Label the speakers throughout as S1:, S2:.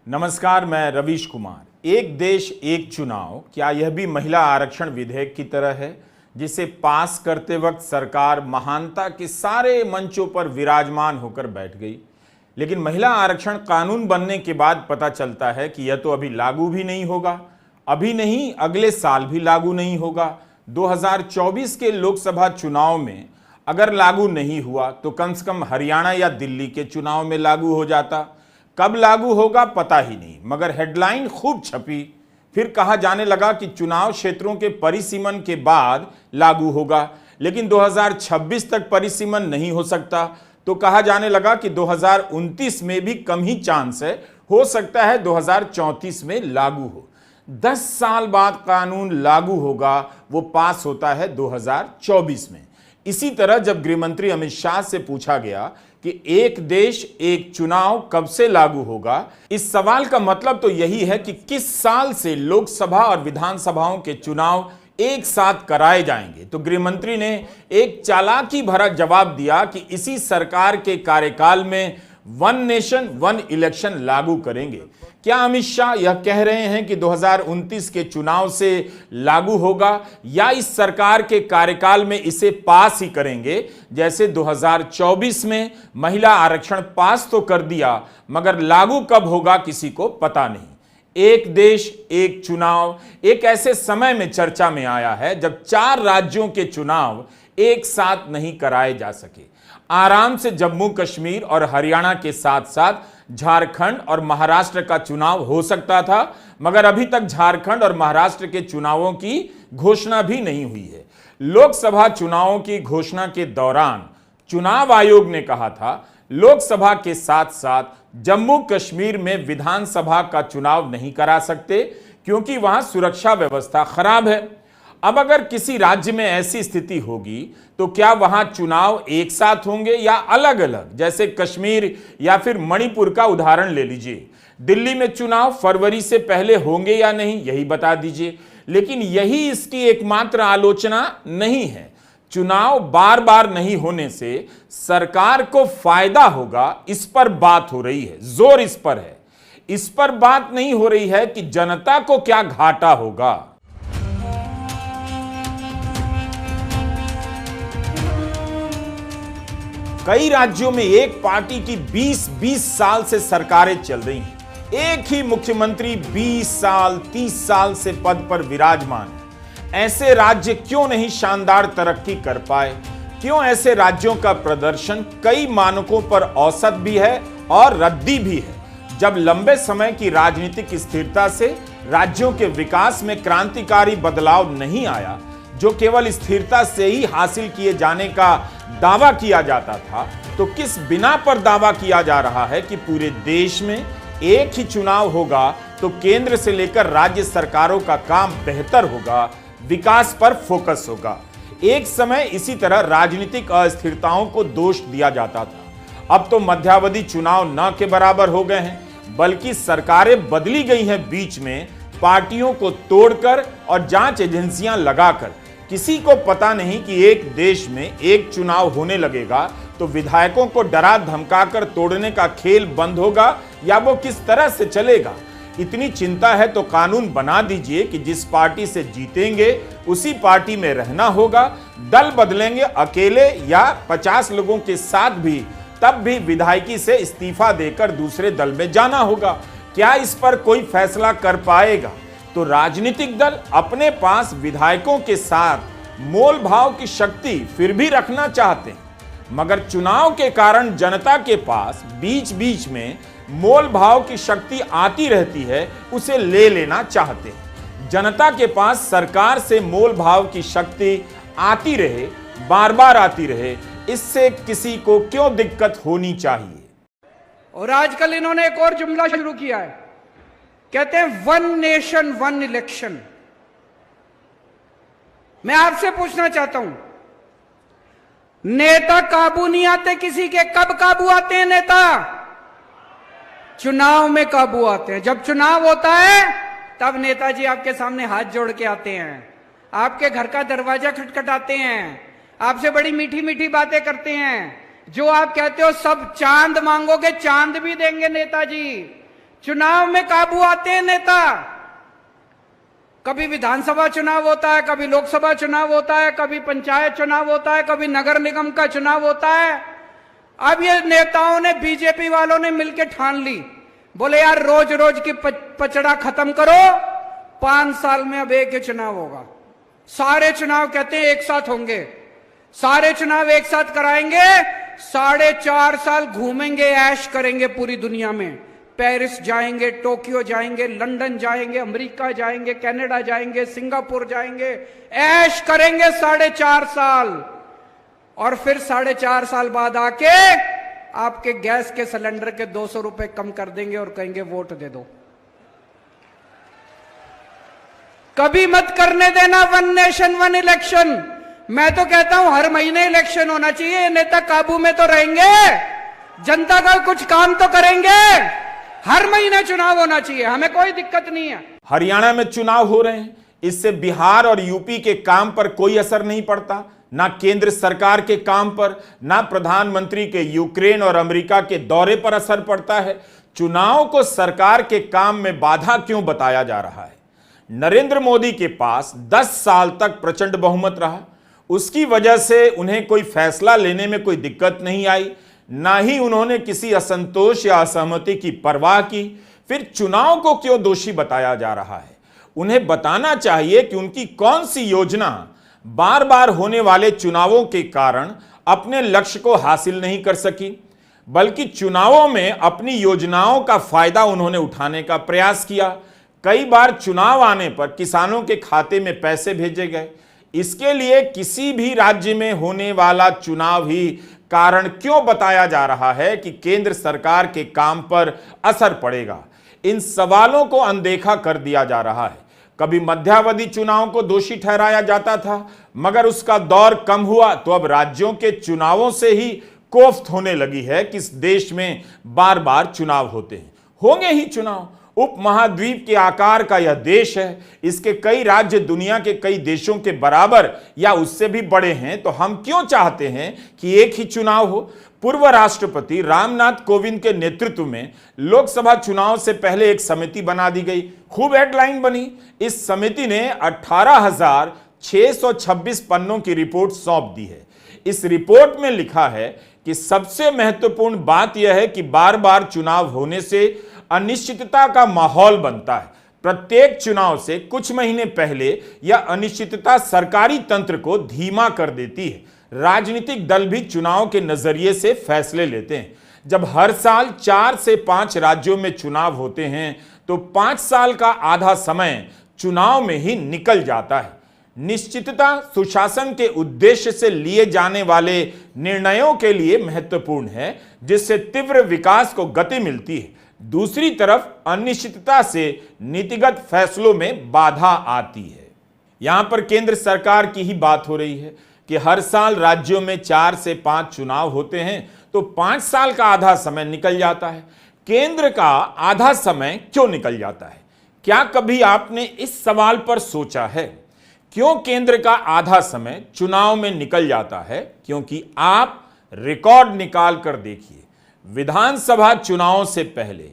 S1: नमस्कार, मैं रवीश कुमार। एक देश एक चुनाव, क्या यह भी महिला आरक्षण विधेयक की तरह है, जिसे पास करते वक्त सरकार महानता के सारे मंचों पर विराजमान होकर बैठ गई। लेकिन महिला आरक्षण कानून बनने के बाद पता चलता है कि यह तो अभी लागू भी नहीं होगा, अभी नहीं अगले साल भी लागू नहीं होगा। 2024 के लोकसभा चुनाव में अगर लागू नहीं हुआ तो कम से कम हरियाणा या दिल्ली के चुनाव में लागू हो जाता। कब लागू होगा पता ही नहीं, मगर हेडलाइन खूब छपी। फिर कहा जाने लगा कि चुनाव क्षेत्रों के परिसीमन के बाद लागू होगा, लेकिन 2026 तक परिसीमन नहीं हो सकता। तो कहा जाने लगा कि 2029 में भी कम ही चांस है, हो सकता है 2034 में लागू हो। 10 साल बाद कानून लागू होगा, वो पास होता है 2024 में। इसी तरह जब गृहमंत्री अमित शाह से पूछा गया कि एक देश एक चुनाव कब से लागू होगा, इस सवाल का मतलब तो यही है कि किस साल से लोकसभा और विधानसभाओं के चुनाव एक साथ कराए जाएंगे। तो गृहमंत्री ने एक चालाकी भरा जवाब दिया कि इसी सरकार के कार्यकाल में वन नेशन वन इलेक्शन लागू करेंगे। क्या अमित शाह यह कह रहे हैं कि 2029 के चुनाव से लागू होगा, या इस सरकार के कार्यकाल में इसे पास ही करेंगे? जैसे 2024 में महिला आरक्षण पास तो कर दिया, मगर लागू कब होगा किसी को पता नहीं। एक देश एक चुनाव एक ऐसे समय में चर्चा में आया है जब 4 राज्यों के चुनाव एक साथ नहीं कराए जा सके। आराम से जम्मू कश्मीर और हरियाणा के साथ साथ झारखंड और महाराष्ट्र का चुनाव हो सकता था, मगर अभी तक झारखंड और महाराष्ट्र के चुनावों की घोषणा भी नहीं हुई है। लोकसभा चुनावों की घोषणा के दौरान चुनाव आयोग ने कहा था लोकसभा के साथ साथ जम्मू कश्मीर में विधानसभा का चुनाव नहीं करा सकते, क्योंकि वहां सुरक्षा व्यवस्था खराब है। अब अगर किसी राज्य में ऐसी स्थिति होगी तो क्या वहां चुनाव एक साथ होंगे या अलग अलग? जैसे कश्मीर या फिर मणिपुर का उदाहरण ले लीजिए। दिल्ली में चुनाव फरवरी से पहले होंगे या नहीं, यही बता दीजिए। लेकिन यही इसकी एकमात्र आलोचना नहीं है। चुनाव बार बार नहीं होने से सरकार को फायदा होगा, इस पर बात हो रही है, जोर इस पर है। इस पर बात नहीं हो रही है कि जनता को क्या घाटा होगा। कई राज्यों में एक पार्टी की 20-20 साल से सरकारें चल रही हैं। एक ही मुख्यमंत्री 20 साल 30 साल से पद पर विराजमान है। ऐसे राज्य क्यों नहीं शानदार तरक्की कर पाए? क्यों ऐसे राज्यों का प्रदर्शन कई मानकों पर औसत भी है और रद्दी भी है? जब लंबे समय की राजनीतिक स्थिरता से राज्यों के विकास में क्रांतिकारी बदलाव नहीं आया, जो केवल स्थिरता से ही हासिल किए जाने का दावा किया जाता था, तो किस बिना पर दावा किया जा रहा है कि पूरे देश में एक ही चुनाव होगा तो केंद्र से लेकर राज्य सरकारों का काम बेहतर होगा, विकास पर फोकस होगा? एक समय इसी तरह राजनीतिक अस्थिरताओं को दोष दिया जाता था। अब तो मध्यावधि चुनाव न के बराबर हो गए हैं, बल्कि सरकारें बदली गई हैं बीच में, पार्टियों को तोड़कर और जांच एजेंसियां लगाकर। किसी को पता नहीं कि एक देश में एक चुनाव होने लगेगा तो विधायकों को डरा धमकाकर तोड़ने का खेल बंद होगा या वो किस तरह से चलेगा। इतनी चिंता है तो कानून बना दीजिए कि जिस पार्टी से जीतेंगे उसी पार्टी में रहना होगा। दल बदलेंगे अकेले या 50 लोगों के साथ भी, तब भी विधायकी से इस्तीफा देकर दूसरे दल में जाना होगा। क्या इस पर कोई फैसला कर पाएगा? तो राजनीतिक दल अपने पास विधायकों के साथ मोल भाव की शक्ति फिर भी रखना चाहते हैं, मगर चुनाव के कारण जनता के पास बीच बीच में मोल भाव की शक्ति आती रहती है, उसे ले लेना चाहते हैं। जनता के पास सरकार से मोल भाव की शक्ति आती रहे, बार बार आती रहे, इससे किसी को क्यों दिक्कत होनी चाहिए?
S2: और आजकल इन्होंने एक और जुमला शुरू किया है, कहते हैं वन नेशन वन इलेक्शन। मैं आपसे पूछना चाहता हूं, नेता काबू नहीं आते किसी के। कब काबू आते हैं नेता? चुनाव में काबू आते हैं। जब चुनाव होता है तब नेताजी आपके सामने हाथ जोड़ के आते हैं, आपके घर का दरवाजा खटखटाते हैं, आपसे बड़ी मीठी मीठी बातें करते हैं। जो आप कहते हो सब चांद मांगोगे, चांद भी देंगे नेताजी। चुनाव में काबू आते हैं नेता। कभी विधानसभा चुनाव होता है, कभी लोकसभा चुनाव होता है, कभी पंचायत चुनाव होता है, कभी नगर निगम का चुनाव होता है। अब ये नेताओं ने, बीजेपी वालों ने मिलकर ठान ली, बोले यार रोज रोज की पचड़ा खत्म करो, 5 साल में अब एक ही चुनाव होगा। सारे चुनाव कहते हैं एक साथ होंगे, सारे चुनाव एक साथ कराएंगे, 4.5 साल घूमेंगे, ऐश करेंगे पूरी दुनिया में। पेरिस जाएंगे, टोक्यो जाएंगे, लंदन जाएंगे, अमेरिका जाएंगे, कनाडा जाएंगे, सिंगापुर जाएंगे, ऐश करेंगे 4.5 साल। और फिर 4.5 साल बाद आके आपके गैस के सिलेंडर के 200 रुपए कम कर देंगे और कहेंगे वोट दे दो। कभी मत करने देना 1 नेशन 1 इलेक्शन। मैं तो कहता हूं हर महीने इलेक्शन होना चाहिए। ये नेता काबू में तो रहेंगे, जनता का कुछ काम तो करेंगे। हर महीने चुनाव होना चाहिए, हमें कोई दिक्कत नहीं है।
S1: हरियाणा में चुनाव हो रहे हैं, इससे बिहार और यूपी के काम पर कोई असर नहीं पड़ता, ना केंद्र सरकार के काम पर, ना प्रधानमंत्री के यूक्रेन और अमेरिका के दौरे पर असर पड़ता है। चुनाव को सरकार के काम में बाधा क्यों बताया जा रहा है? नरेंद्र मोदी के पास 10 साल तक प्रचंड बहुमत रहा, उसकी वजह से उन्हें कोई फैसला लेने में कोई दिक्कत नहीं आई, ना ही उन्होंने किसी असंतोष या असहमति की परवाह की। फिर चुनाव को क्यों दोषी बताया जा रहा है? उन्हें बताना चाहिए कि उनकी कौन सी योजना बार बार होने वाले चुनावों के कारण अपने लक्ष्य को हासिल नहीं कर सकी, बल्कि चुनावों में अपनी योजनाओं का फायदा उन्होंने उठाने का प्रयास किया। कई बार चुनाव आने पर किसानों के खाते में पैसे भेजे गए। इसके लिए किसी भी राज्य में होने वाला चुनाव ही कारण क्यों बताया जा रहा है कि केंद्र सरकार के काम पर असर पड़ेगा? इन सवालों को अनदेखा कर दिया जा रहा है। कभी मध्यावधि चुनाव को दोषी ठहराया जाता था, मगर उसका दौर कम हुआ तो अब राज्यों के चुनावों से ही कोफ्त होने लगी है कि इस देश में बार बार चुनाव होते हैं। होंगे ही चुनाव। उपमहाद्वीप के आकार का यह देश है, इसके कई राज्य दुनिया के कई देशों के बराबर या उससे भी बड़े हैं, तो हम क्यों चाहते हैं कि एक ही चुनाव हो? पूर्व राष्ट्रपति रामनाथ कोविंद के नेतृत्व में लोकसभा चुनाव से पहले एक समिति बना दी गई, खूब हेडलाइन बनी। इस समिति ने 18,626 पन्नों की रिपोर्ट सौंप दी है। इस रिपोर्ट में लिखा है कि सबसे महत्वपूर्ण बात यह है कि बार बार चुनाव होने से अनिश्चितता का माहौल बनता है। प्रत्येक चुनाव से कुछ महीने पहले यह अनिश्चितता सरकारी तंत्र को धीमा कर देती है। राजनीतिक दल भी चुनाव के नजरिए से फैसले लेते हैं। जब हर साल 4 से 5 राज्यों में चुनाव होते हैं तो 5 साल का आधा समय चुनाव में ही निकल जाता है। निश्चितता सुशासन के उद्देश्य से लिए जाने वाले निर्णयों के लिए महत्वपूर्ण है, जिससे तीव्र विकास को गति मिलती है। दूसरी तरफ अनिश्चितता से नीतिगत फैसलों में बाधा आती है। यहां पर केंद्र सरकार की ही बात हो रही है कि हर साल राज्यों में 4 से 5 चुनाव होते हैं तो 5 साल का आधा समय निकल जाता है। केंद्र का आधा समय क्यों निकल जाता है? क्या कभी आपने इस सवाल पर सोचा है क्यों केंद्र का आधा समय चुनाव में निकल जाता है? क्योंकि आप रिकॉर्ड निकाल कर देखिए, विधानसभा चुनावों से पहले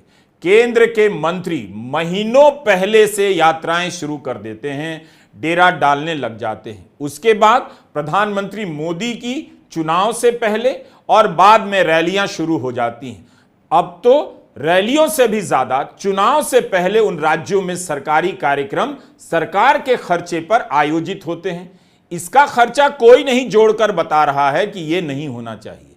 S1: केंद्र के मंत्री महीनों पहले से यात्राएं शुरू कर देते हैं, डेरा डालने लग जाते हैं। उसके बाद प्रधानमंत्री मोदी की चुनाव से पहले और बाद में रैलियां शुरू हो जाती हैं। अब तो रैलियों से भी ज्यादा चुनाव से पहले उन राज्यों में सरकारी कार्यक्रम सरकार के खर्चे पर आयोजित होते हैं। इसका खर्चा कोई नहीं जोड़कर बता रहा है कि यह नहीं होना चाहिए।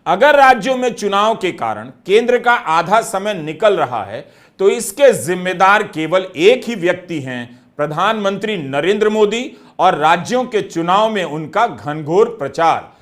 S1: अगर राज्यों में चुनाव के कारण केंद्र का आधा समय निकल रहा है तो इसके जिम्मेदार केवल एक ही व्यक्ति हैं, प्रधानमंत्री नरेंद्र मोदी और राज्यों के चुनाव में उनका घनघोर प्रचार।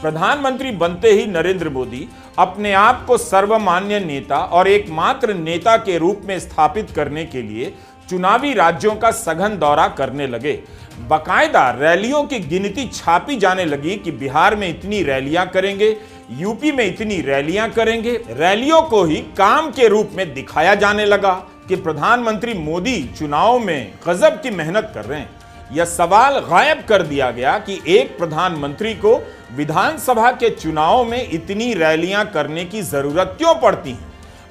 S1: प्रधानमंत्री बनते ही नरेंद्र मोदी अपने आप को सर्वमान्य नेता और एकमात्र नेता के रूप में स्थापित करने के लिए चुनावी राज्यों का सघन दौरा करने लगे। बाकायदा रैलियों की गिनती छापी जाने लगी कि बिहार में इतनी रैलियां करेंगे, यूपी में इतनी रैलियां करेंगे। रैलियों को ही काम के रूप में दिखाया जाने लगा कि प्रधानमंत्री मोदी चुनाव में गजब की मेहनत कर रहे हैं। यह सवाल गायब कर दिया गया कि एक प्रधानमंत्री को विधानसभा के चुनाव में इतनी रैलियां करने की जरूरत क्यों पड़ती है।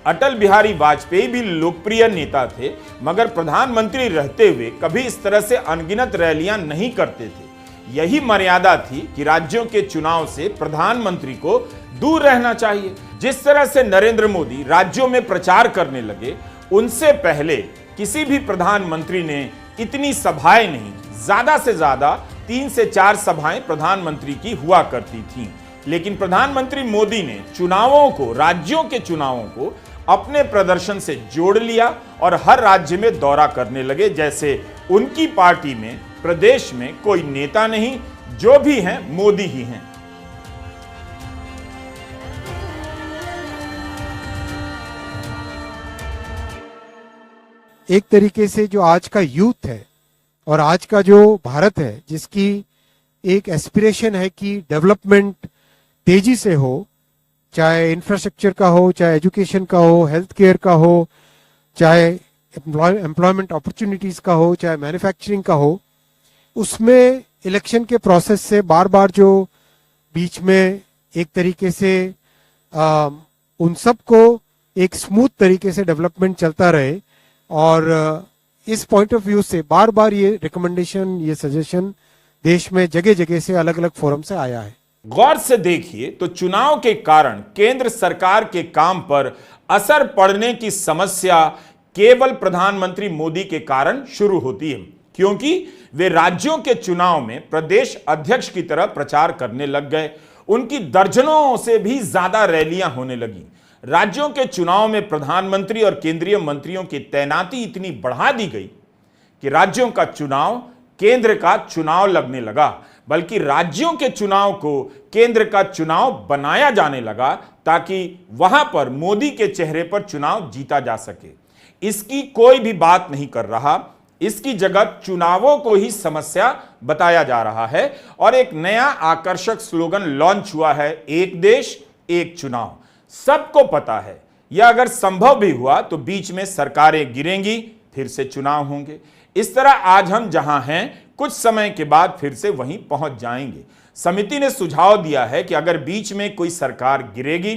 S1: अटल बिहारी वाजपेयी भी लोकप्रिय नेता थे, मगर प्रधानमंत्री रहते हुए कभी इस तरह से अनगिनत रैलियां नहीं करते थे। यही मर्यादा थी कि राज्यों के चुनाव से प्रधानमंत्री को दूर रहना चाहिए। जिस तरह से नरेंद्र मोदी राज्यों में प्रचार करने लगे, उनसे पहले किसी भी प्रधानमंत्री ने इतनी सभाएं नहीं, ज्यादा से ज्यादा 3 से 4 सभाएं प्रधानमंत्री की हुआ करती थीं। लेकिन प्रधानमंत्री मोदी ने चुनावों को, राज्यों के चुनावों को अपने प्रदर्शन से जोड़ लिया और हर राज्य में दौरा करने लगे, जैसे उनकी पार्टी में प्रदेश में कोई नेता नहीं, जो भी हैं मोदी ही हैं।
S3: एक तरीके से जो आज का यूथ है और आज का जो भारत है, जिसकी एक एस्पिरेशन है कि डेवलपमेंट तेजी से हो, चाहे इंफ्रास्ट्रक्चर का हो, चाहे एजुकेशन का हो, हेल्थ केयर का हो, चाहे एम्प्लॉयमेंट अपॉर्चुनिटीज का हो, चाहे मैन्युफैक्चरिंग का हो, उसमें इलेक्शन के प्रोसेस से बार बार जो बीच में एक तरीके से उन सब को एक स्मूथ तरीके से डेवलपमेंट चलता रहे। और इस पॉइंट ऑफ व्यू से बार बार ये रिकमेंडेशन, ये सजेशन देश में जगह जगह से अलग अलग फोरम से आया है।
S1: गौर से देखिए तो चुनाव के कारण केंद्र सरकार के काम पर असर पड़ने की समस्या केवल प्रधानमंत्री मोदी के कारण शुरू होती है, क्योंकि वे राज्यों के चुनाव में प्रदेश अध्यक्ष की तरह प्रचार करने लग गए। उनकी दर्जनों से भी ज्यादा रैलियां होने लगी। राज्यों के चुनाव में प्रधानमंत्री और केंद्रीय मंत्रियों की तैनाती इतनी बढ़ा दी गई कि राज्यों का चुनाव केंद्र का चुनाव लगने लगा, बल्कि राज्यों के चुनाव को केंद्र का चुनाव बनाया जाने लगा, ताकि वहां पर मोदी के चेहरे पर चुनाव जीता जा सके। इसकी कोई भी बात नहीं कर रहा, इसकी जगह चुनावों को ही समस्या बताया जा रहा है और एक नया आकर्षक स्लोगन लॉन्च हुआ है, एक देश एक चुनाव। सबको पता है यह अगर संभव भी हुआ तो बीच में सरकारें गिरेंगी, फिर से चुनाव होंगे। इस तरह आज हम जहां हैं, कुछ समय के बाद फिर से वहीं पहुंच जाएंगे। समिति ने सुझाव दिया है कि अगर बीच में कोई सरकार गिरेगी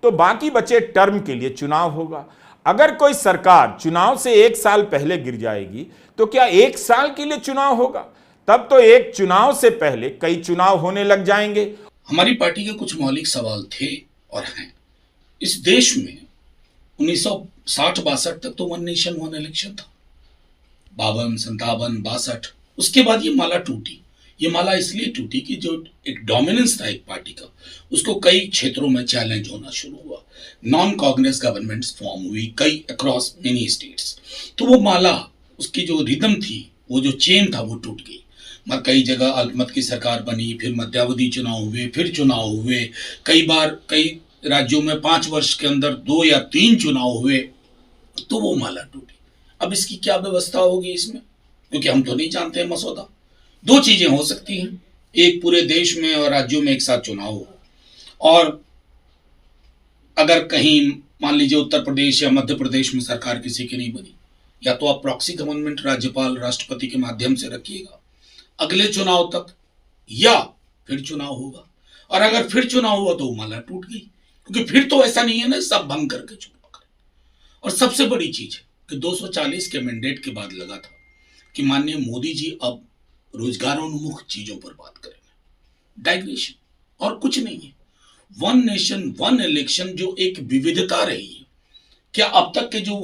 S1: तो बाकी बचे टर्म के लिए चुनाव होगा। अगर कोई सरकार चुनाव से 1 साल पहले गिर जाएगी तो क्या 1 साल के लिए चुनाव होगा? तब तो एक चुनाव से पहले कई चुनाव होने लग जाएंगे।
S4: हमारी पार्टी के कुछ मौलिक सवाल थे और हैं। इस देश में 1960-62 तक तो वन नेशन वन इलेक्शन था, 52, 57, 62। उसके बाद ये माला टूटी। ये माला इसलिए टूटी कि जो एक डोमिनेंस था एक पार्टी का, उसको कई क्षेत्रों में चैलेंज होना शुरू हुआ। नॉन कांग्रेस गवर्नमेंट्स फॉर्म हुई कई अक्रॉस मेनी स्टेट्स। तो वो माला, उसकी जो रिदम थी, वो जो चेन था, वो टूट गई। मगर कई जगह अल्पमत की सरकार बनी, फिर मध्यावधि चुनाव हुए, फिर चुनाव हुए। कई बार कई राज्यों में 5 वर्ष के अंदर 2 या 3 चुनाव हुए, तो वो माला टूटी। अब इसकी क्या व्यवस्था होगी इसमें, क्योंकि हम तो नहीं जानते हैं मसौदा। 2 चीजें हो सकती हैं, एक पूरे देश में और राज्यों में एक साथ चुनाव हो, और अगर कहीं मान लीजिए उत्तर प्रदेश या मध्य प्रदेश में सरकार किसी की नहीं बनी, या तो आप प्रॉक्सी गवर्नमेंट राज्यपाल राष्ट्रपति के माध्यम से रखिएगा अगले चुनाव तक, या फिर चुनाव होगा। और अगर फिर चुनाव हुआ तो माला टूट गई, क्योंकि फिर तो ऐसा नहीं है ना सब भंग करके चुनाव करें। और सबसे बड़ी चीज है कि 240 के मैंडेट के बाद लगा था कि माननीय मोदी जी अब रोजगारोन्मुख चीजों पर बात करेंगे, डाइग्रेशन और कुछ नहीं है। वन नेशन वन इलेक्शन जो एक विविधता रही है, क्या अब तक के जो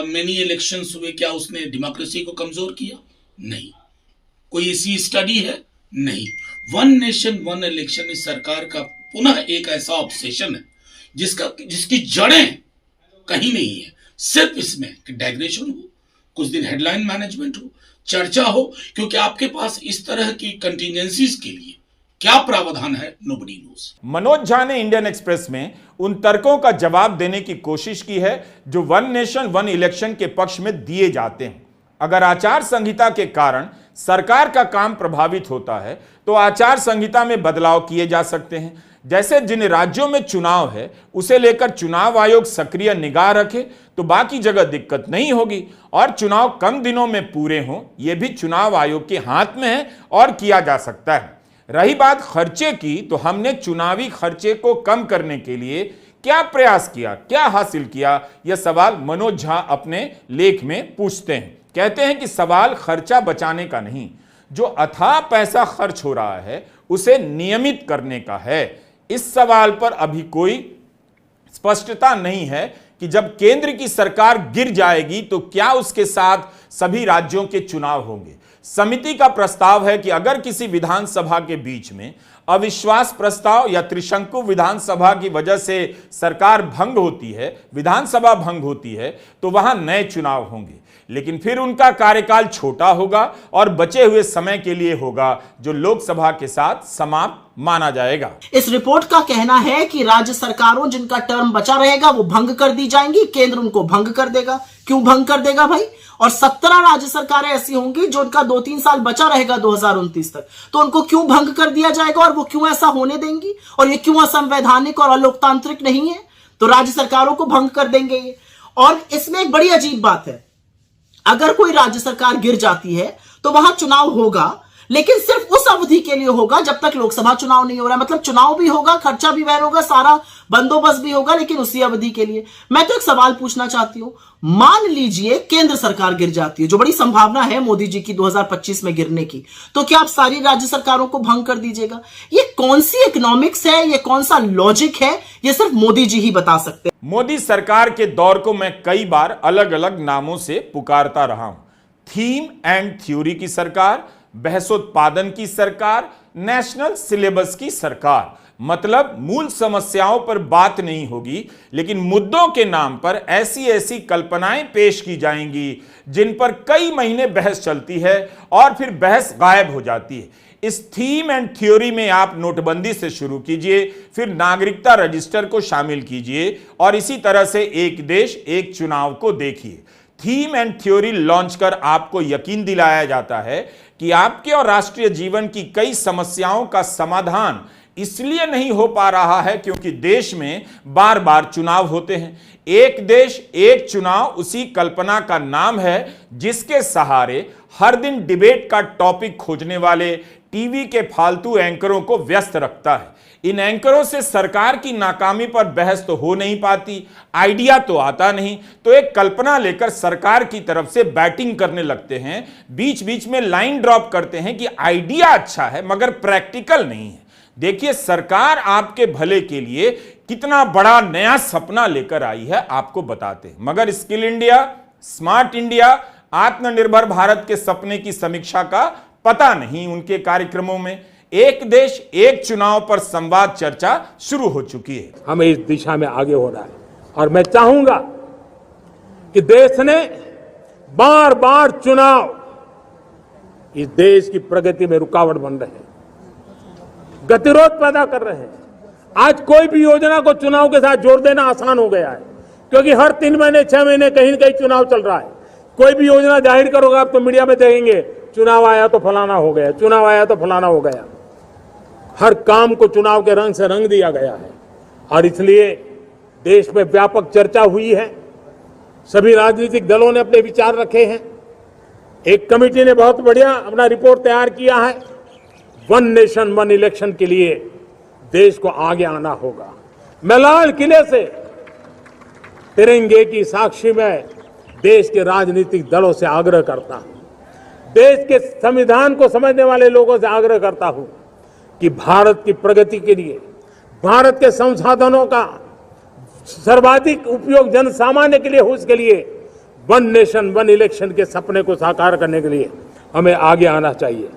S4: मेनी इलेक्शंस हुए, क्या उसने डेमोक्रेसी को कमजोर किया? नहीं। कोई ऐसी स्टडी है? नहीं। वन नेशन वन इलेक्शन इस सरकार का पुनः एक ऐसा ऑब्सेशन है जिसकी जड़ें कहीं नहीं है, सिर्फ इसमें कि डाइग्रेशन हो, कुछ दिन हेडलाइन मैनेजमेंट हो, चर्चा हो, क्योंकि आपके पास इस तरह की कंटिजेंसीज के लिए क्या प्रावधान है, नोबडी नोस।
S1: मनोज झा ने इंडियन एक्सप्रेस में उन तर्कों का जवाब देने की कोशिश की है जो वन नेशन वन इलेक्शन के पक्ष में दिए जाते हैं। अगर आचार संहिता के कारण सरकार का काम प्रभावित होता है तो आचार संहिता में बदलाव किए जा सकते हैं, जैसे जिन राज्यों में चुनाव है उसे लेकर चुनाव आयोग सक्रिय निगाह रखे तो बाकी जगह दिक्कत नहीं होगी, और चुनाव कम दिनों में पूरे हों यह भी चुनाव आयोग के हाथ में है और किया जा सकता है। रही बात खर्चे की, तो हमने चुनावी खर्चे को कम करने के लिए क्या प्रयास किया, क्या हासिल किया, यह सवाल मनोज झा अपने लेख में पूछते हैं। कहते हैं कि सवाल खर्चा बचाने का नहीं, जो अथाह पैसा खर्च हो रहा है उसे नियमित करने का है। इस सवाल पर अभी कोई स्पष्टता नहीं है कि जब केंद्र की सरकार गिर जाएगी तो क्या उसके साथ सभी राज्यों के चुनाव होंगे। समिति का प्रस्ताव है कि अगर किसी विधानसभा के बीच में अविश्वास प्रस्ताव या त्रिशंकु विधानसभा की वजह से सरकार भंग होती है, विधानसभा भंग होती है, तो वहां नए चुनाव होंगे, लेकिन फिर उनका कार्यकाल छोटा होगा और बचे हुए समय के लिए होगा जो लोकसभा के साथ समाप्त माना जाएगा।
S5: इस रिपोर्ट का कहना है कि राज्य सरकारों जिनका टर्म बचा रहेगा वो भंग कर दी जाएंगी, केंद्र उनको भंग कर देगा। क्यों भंग कर देगा भाई? और 17 राज्य सरकारें ऐसी होंगी जो उनका 2-3 साल बचा रहेगा 2029 तक, तो उनको क्यों भंग कर दिया जाएगा और वो क्यों ऐसा होने देंगी? और ये क्यों असंवैधानिक और अलोकतांत्रिक नहीं है? तो राज्य सरकारों को भंग कर देंगे ये। और इसमें एक बड़ी अजीब बात है, अगर कोई राज्य सरकार गिर जाती है तो वहां चुनाव होगा, लेकिन सिर्फ उस अवधि के लिए होगा जब तक लोकसभा चुनाव नहीं हो रहा है। मतलब चुनाव भी होगा, खर्चा भी वहन होगा, सारा बंदोबस्त भी होगा, लेकिन उसी अवधि के लिए। मैं तो एक सवाल पूछना चाहती हूं, मान लीजिए केंद्र सरकार गिर जाती है, जो बड़ी संभावना है मोदी जी की 2025 में गिरने की, तो क्या आप सारी राज्य सरकारों को भंग कर दीजिएगा? ये कौन सी इकोनॉमिक्स है, ये कौन सा लॉजिक है? ये सिर्फ मोदी जी ही बता सकते हैं।
S1: मोदी सरकार के दौर को मैं कई बार अलग अलग नामों से पुकारता रहा हूं। थीम एंड थ्योरी की सरकार, बहसोत्पादन की सरकार, नेशनल सिलेबस की सरकार। मतलब मूल समस्याओं पर बात नहीं होगी, लेकिन मुद्दों के नाम पर ऐसी ऐसी कल्पनाएं पेश की जाएंगी जिन पर कई महीने बहस चलती है और फिर बहस गायब हो जाती है। इस थीम एंड थ्योरी में आप नोटबंदी से शुरू कीजिए, फिर नागरिकता रजिस्टर को शामिल कीजिए और इसी तरह से एक देश एक चुनाव को देखिए। थीम एंड थ्योरी लॉन्च कर आपको यकीन दिलाया जाता है कि आपके और राष्ट्रीय जीवन की कई समस्याओं का समाधान इसलिए नहीं हो पा रहा है क्योंकि देश में बार बार चुनाव होते हैं। एक देश एक चुनाव उसी कल्पना का नाम है जिसके सहारे हर दिन डिबेट का टॉपिक खोजने वाले टीवी के फालतू एंकरों को व्यस्त रखता है। इन एंकरों से सरकार की नाकामी पर बहस तो हो नहीं पाती, आइडिया तो आता नहीं, तो एक कल्पना लेकर सरकार की तरफ से बैटिंग करने लगते हैं। बीच बीच में लाइन ड्रॉप करते हैं कि आइडिया अच्छा है मगर प्रैक्टिकल नहीं है। देखिए सरकार आपके भले के लिए कितना बड़ा नया सपना लेकर आई है आपको बताते हैं, मगर स्किल इंडिया, स्मार्ट इंडिया, आत्मनिर्भर भारत के सपने की समीक्षा का पता नहीं उनके कार्यक्रमों में। एक देश एक चुनाव पर संवाद चर्चा शुरू हो चुकी है।
S6: हमें इस दिशा में आगे हो रहा है और मैं चाहूंगा कि देश ने बार बार चुनाव इस देश की प्रगति में रुकावट बन रहे हैं, गतिरोध पैदा कर रहे हैं। आज कोई भी योजना को चुनाव के साथ जोड़ देना आसान हो गया है क्योंकि हर 3 महीने 6 महीने कहीं न कहीं चुनाव चल रहा है। कोई भी योजना जाहिर करोगे आप तो मीडिया में देखेंगे चुनाव आया तो फलाना हो गया, चुनाव आया तो फलाना हो गया। हर काम को चुनाव के रंग से रंग दिया गया है और इसलिए देश में व्यापक चर्चा हुई है। सभी राजनीतिक दलों ने अपने विचार रखे हैं। एक कमेटी ने बहुत बढ़िया अपना रिपोर्ट तैयार किया है। वन नेशन वन इलेक्शन के लिए देश को आगे आना होगा। मैं लाल किले से तिरंगे की साक्षी में देश के राजनीतिक दलों से आग्रह करता हूं, देश के संविधान को समझने वाले लोगों से आग्रह करता हूं कि भारत की प्रगति के लिए, भारत के संसाधनों का सर्वाधिक उपयोग जन सामान्य के लिए हो, उसके लिए वन नेशन वन इलेक्शन के सपने को साकार करने के लिए हमें आगे आना चाहिए।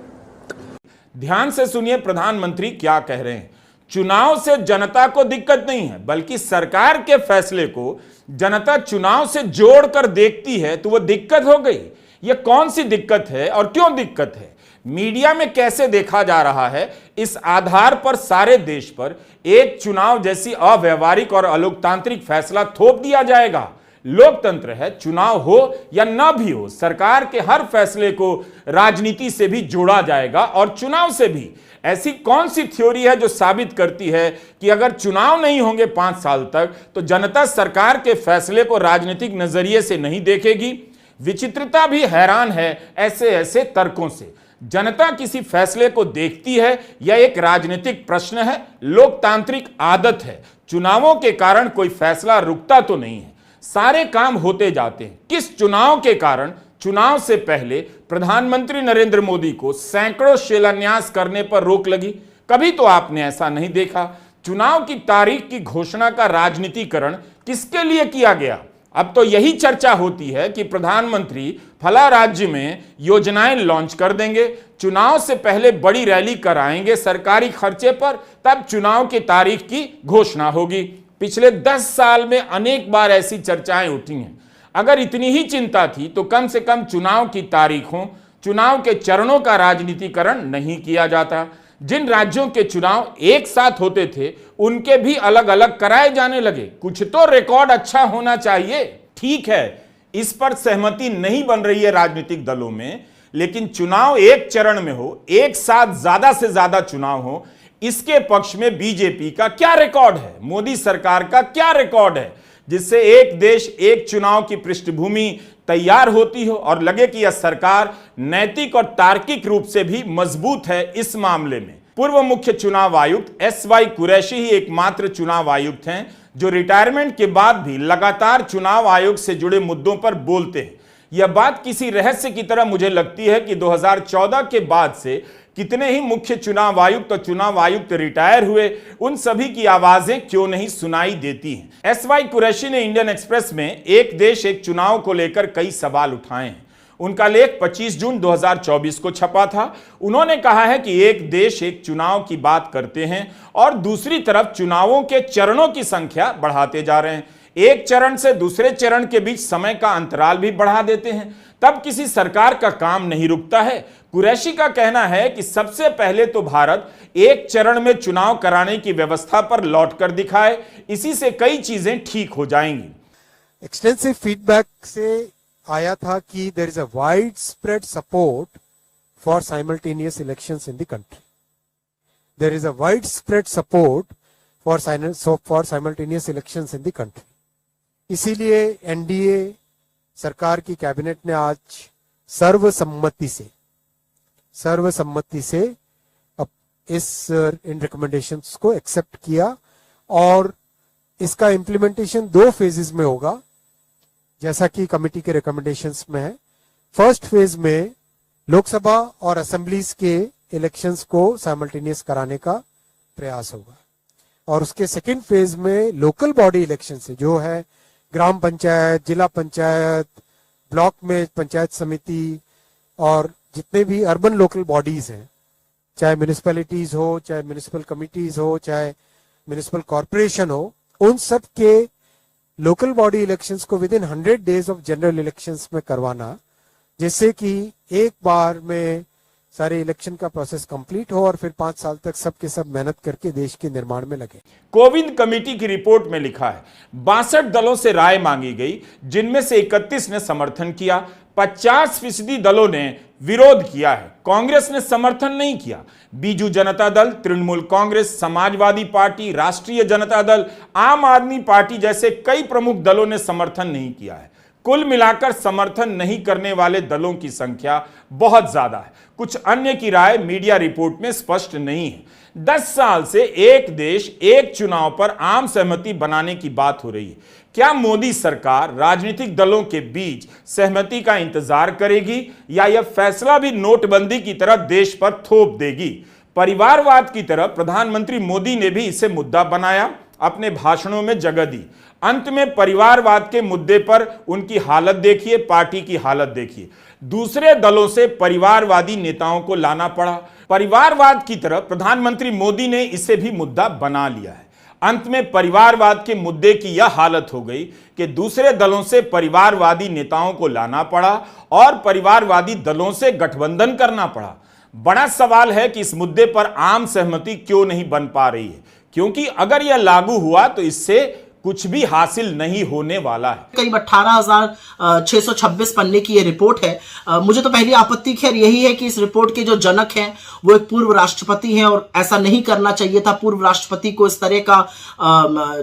S1: ध्यान से सुनिए प्रधानमंत्री क्या कह रहे हैं। चुनाव से जनता को दिक्कत नहीं है, बल्कि सरकार के फैसले को जनता चुनाव से जोड़कर देखती है तो वह दिक्कत हो गई। यह कौन सी दिक्कत है और क्यों दिक्कत है? मीडिया में कैसे देखा जा रहा है, इस आधार पर सारे देश पर एक चुनाव जैसी अव्यावहारिक और अलोकतांत्रिक फैसला थोप दिया जाएगा। लोकतंत्र है, चुनाव हो या ना भी हो, सरकार के हर फैसले को राजनीति से भी जोड़ा जाएगा और चुनाव से भी। ऐसी कौन सी थ्योरी है जो साबित करती है कि अगर चुनाव नहीं होंगे 5 साल तक तो जनता सरकार के फैसले को राजनीतिक नजरिए से नहीं देखेगी? विचित्रता भी हैरान है ऐसे ऐसे तर्कों से। जनता किसी फैसले को देखती है, यह एक राजनीतिक प्रश्न है, लोकतांत्रिक आदत है। चुनावों के कारण कोई फैसला रुकता तो नहीं है, सारे काम होते जाते हैं। किस चुनाव के कारण चुनाव से पहले प्रधानमंत्री नरेंद्र मोदी को सैकड़ों शिलान्यास करने पर रोक लगी? कभी तो आपने ऐसा नहीं देखा। चुनाव की तारीख की घोषणा का राजनीतिकरण किसके लिए किया गया? अब तो यही चर्चा होती है कि प्रधानमंत्री फला राज्य में योजनाएं लॉन्च कर देंगे, चुनाव से पहले बड़ी रैली कराएंगे सरकारी खर्चे पर, तब चुनाव की तारीख की घोषणा होगी। पिछले 10 साल में अनेक बार ऐसी चर्चाएं उठी हैं। अगर इतनी ही चिंता थी तो कम से कम चुनाव की तारीखों, चुनाव के चरणों का राजनीतिकरण नहीं किया जाता। जिन राज्यों के चुनाव एक साथ होते थे उनके भी अलग अलग कराए जाने लगे। कुछ तो रिकॉर्ड अच्छा होना चाहिए। ठीक है, इस पर सहमति नहीं बन रही है राजनीतिक दलों में, लेकिन चुनाव एक चरण में हो, एक साथ ज्यादा से ज्यादा चुनाव हो, इसके पक्ष में बीजेपी का क्या रिकॉर्ड है, मोदी सरकार का क्या रिकॉर्ड है, जिससे एक देश एक चुनाव की पृष्ठभूमि तैयार होती हो और लगे कि यह सरकार नैतिक और तार्किक रूप से भी मजबूत है। इस मामले में पूर्व मुख्य चुनाव आयुक्त एसवाई कुरैशी ही एकमात्र चुनाव आयुक्त हैं जो रिटायरमेंट के बाद भी लगातार चुनाव आयोग से जुड़े मुद्दों पर बोलते हैं। यह बात किसी रहस्य की तरह मुझे लगती है कि 2014 के बाद से कितने ही मुख्य चुनाव आयुक्त और चुनाव आयुक्त रिटायर हुए, उन सभी की आवाजें क्यों नहीं सुनाई देती हैं। एसवाई कुरैशी ने इंडियन एक्सप्रेस में एक देश एक चुनाव को लेकर कई सवाल उठाए हैं। उनका लेख 25 जून 2024 को छपा था। उन्होंने कहा है कि एक देश एक चुनाव की बात करते हैं और दूसरी तरफ चुनावों के चरणों की संख्या बढ़ाते जा रहे हैं। एक चरण से दूसरे चरण के बीच समय का अंतराल भी बढ़ा देते हैं, तब किसी सरकार का काम नहीं रुकता है। कुरैशी का कहना है कि सबसे पहले तो भारत एक चरण में चुनाव कराने की व्यवस्था पर लौट कर दिखाए, इसी से कई चीजें ठीक हो जाएंगी।
S3: एक्सटेंसिव फीडबैक से आया था कि there is a wide spread support for simultaneous elections in the country. There is a wide spread support for simultaneous elections in the country. इसीलिए एनडीए सरकार की कैबिनेट ने आज सर्वसम्मति से अब इन रिकमेंडेशंस को एक्सेप्ट किया और इसका इम्प्लीमेंटेशन 2 फेजेस में होगा, जैसा कि कमेटी के रिकमेंडेशंस में है। फर्स्ट फेज में लोकसभा और असेंबलीज के इलेक्शंस को साइमल्टेनियस कराने का प्रयास होगा और उसके सेकेंड फेज में लोकल बॉडी इलेक्शन से जो है ग्राम पंचायत, जिला पंचायत, ब्लॉक में पंचायत समिति और जितने भी अर्बन लोकल बॉडीज हैं, चाहे म्यूनिसिपैलिटीज हो, चाहे म्यूनिसिपल कमिटीज हो, चाहे म्यूनिसिपल कॉर्पोरेशन हो, उन सब के लोकल बॉडी इलेक्शंस को with in 100 days of general elections में करवाना, जिससे कि एक बार में सारे इलेक्शन का प्रोसेस कंप्लीट हो और फिर 5 साल तक सब के सब मेहनत करके देश के निर्माण में लगे।
S1: कोविंद कमेटी की रिपोर्ट में लिखा है 62 दलों से राय मांगी गई, जिनमें से 31 ने समर्थन किया, 50% दलों ने विरोध किया है। कांग्रेस ने समर्थन नहीं किया। बीजू जनता दल, तृणमूल कांग्रेस, समाजवादी पार्टी, राष्ट्रीय जनता दल, आम आदमी पार्टी जैसे कई प्रमुख दलों ने समर्थन नहीं किया है। कुल मिलाकर समर्थन नहीं करने वाले दलों की संख्या बहुत ज्यादा है। कुछ अन्य की राय मीडिया रिपोर्ट में स्पष्ट नहीं है। 10 साल से एक देश एक चुनाव पर आम सहमति बनाने की बात हो रही है। क्या मोदी सरकार राजनीतिक दलों के बीच सहमति का इंतजार करेगी या यह फैसला भी नोटबंदी की तरह देश पर थोप देगी? परिवारवाद की तरह प्रधानमंत्री मोदी ने भी इसे मुद्दा बनाया, अपने भाषणों में जगह दी। अंत में परिवारवाद के मुद्दे पर उनकी हालत देखिए, पार्टी की हालत देखिए। दूसरे दलों से परिवारवादी नेताओं को लाना पड़ा। परिवारवाद की तरह प्रधानमंत्री मोदी ने इसे भी मुद्दा बना लिया है। अंत में परिवारवाद के मुद्दे की यह हालत हो गई कि दूसरे दलों से परिवारवादी नेताओं को लाना पड़ा और परिवारवादी दलों से गठबंधन करना पड़ा। बड़ा सवाल है कि इस मुद्दे पर आम सहमति क्यों नहीं बन पा रही है, क्योंकि अगर यह लागू हुआ तो इससे कुछ भी हासिल नहीं होने वाला है।
S5: करीब 18,626 पन्ने की ये रिपोर्ट है। मुझे तो पहली आपत्ति खैर यही है कि इस रिपोर्ट के जो जनक हैं वो एक पूर्व राष्ट्रपति हैं और ऐसा नहीं करना चाहिए था। पूर्व राष्ट्रपति को इस तरह का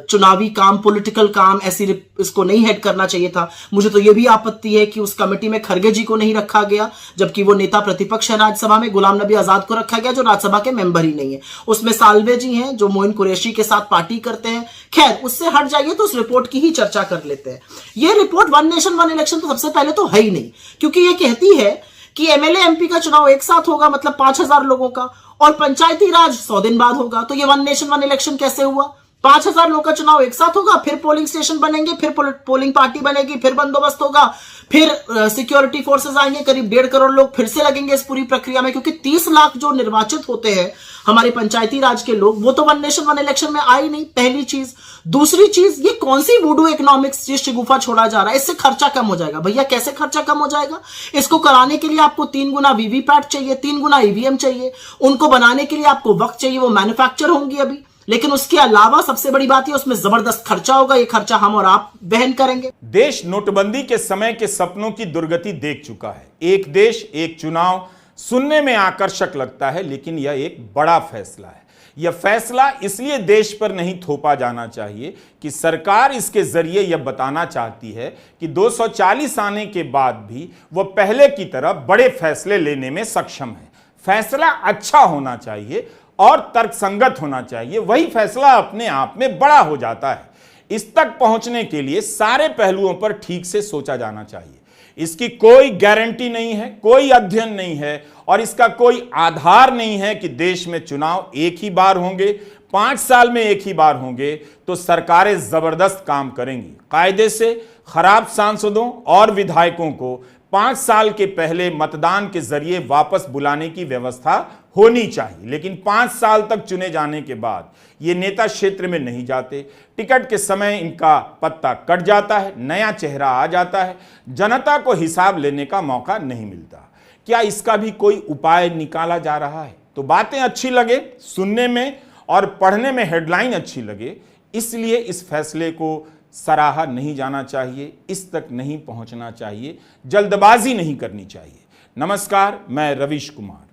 S5: चुनावी काम, पॉलिटिकल काम ऐसी इसको नहीं हेड करना चाहिए था। मुझे तो ये भी आपत्ति है कि उस कमेटी में खरगे जी को नहीं रखा गया, जबकि वो नेता प्रतिपक्ष है राज्यसभा में। गुलाम नबी आजाद को रखा गया जो राज्यसभा के मेंबर ही नहीं है। उसमें साल्वे जी हैं जो मोइन कुरैशी के साथ पार्टी करते हैं। खैर उससे हट जाइए तो उस रिपोर्ट की ही चर्चा कर लेते हैं। ये report one nation one election तो सबसे पहले तो है ही नहीं, क्योंकि ये कहती है कि एमएलए एमपी का चुनाव एक साथ होगा, मतलब 5,000 लोगों का, और पंचायती राज 100 दिन बाद होगा। तो ये वन नेशन वन इलेक्शन कैसे हुआ? 5,000 लोगों का चुनाव एक साथ होगा, फिर पोलिंग स्टेशन बनेंगे, फिर पोलिंग पार्टी बनेगी, फिर बंदोबस्त होगा, फिर सिक्योरिटी फोर्सेस आएंगे, करीब 1.5 करोड़ लोग फिर से लगेंगे इस पूरी प्रक्रिया में, क्योंकि 30 लाख जो निर्वाचित होते हैं हमारे पंचायती राज के लोग, वो तो वन नेशन वन इलेक्शन में आई नहीं, पहली चीज। दूसरी चीज, ये कौन सी वुडू इकोनॉमिक्स जिस शिगुफा छोड़ा जा रहा है? इससे खर्चा कम हो जाएगा। भैया कैसे खर्चा कम हो जाएगा? इसको कराने के लिए आपको 3 गुना वीवीपैट चाहिए, 3 गुना ईवीएम चाहिए, उनको बनाने के लिए आपको वक्त चाहिए, वो मैन्युफैक्चर होंगी अभी। लेकिन उसके अलावा सबसे बड़ी बात है उसमें जबरदस्त खर्चा होगा। ये खर्चा हम और आप वहन करेंगे।
S1: देश नोटबंदी के समय के सपनों की दुर्गति देख चुका है। एक देश एक चुनाव सुनने में आकर्षक लगता है, लेकिन यह एक बड़ा फैसला है। यह फैसला इसलिए देश पर नहीं थोपा जाना चाहिए कि सरकार इसके जरिए यह बताना चाहती है कि 240 आने के बाद भी वह पहले की तरह बड़े फैसले लेने में सक्षम है। फैसला अच्छा होना चाहिए और तर्कसंगत होना चाहिए, वही फैसला अपने आप में बड़ा हो जाता है। इस तक पहुंचने के लिए सारे पहलुओं पर ठीक से सोचा जाना चाहिए। इसकी कोई गारंटी नहीं है, कोई अध्ययन नहीं है और इसका कोई आधार नहीं है कि देश में चुनाव एक ही बार होंगे, 5 साल में एक ही बार होंगे तो सरकारें जबरदस्त काम करेंगी। कायदे से खराब सांसदों और विधायकों को 5 साल के पहले मतदान के जरिए वापस बुलाने की व्यवस्था होनी चाहिए, लेकिन 5 साल तक चुने जाने के बाद ये नेता क्षेत्र में नहीं जाते। टिकट के समय इनका पत्ता कट जाता है, नया चेहरा आ जाता है, जनता को हिसाब लेने का मौका नहीं मिलता। क्या इसका भी कोई उपाय निकाला जा रहा है? तो बातें अच्छी लगे सुनने में और पढ़ने में, हेडलाइन अच्छी लगे, इसलिए इस फैसले को सराहा नहीं जाना चाहिए, इस तक नहीं पहुंचना चाहिए, जल्दबाजी नहीं करनी चाहिए। नमस्कार, मैं रवीश कुमार।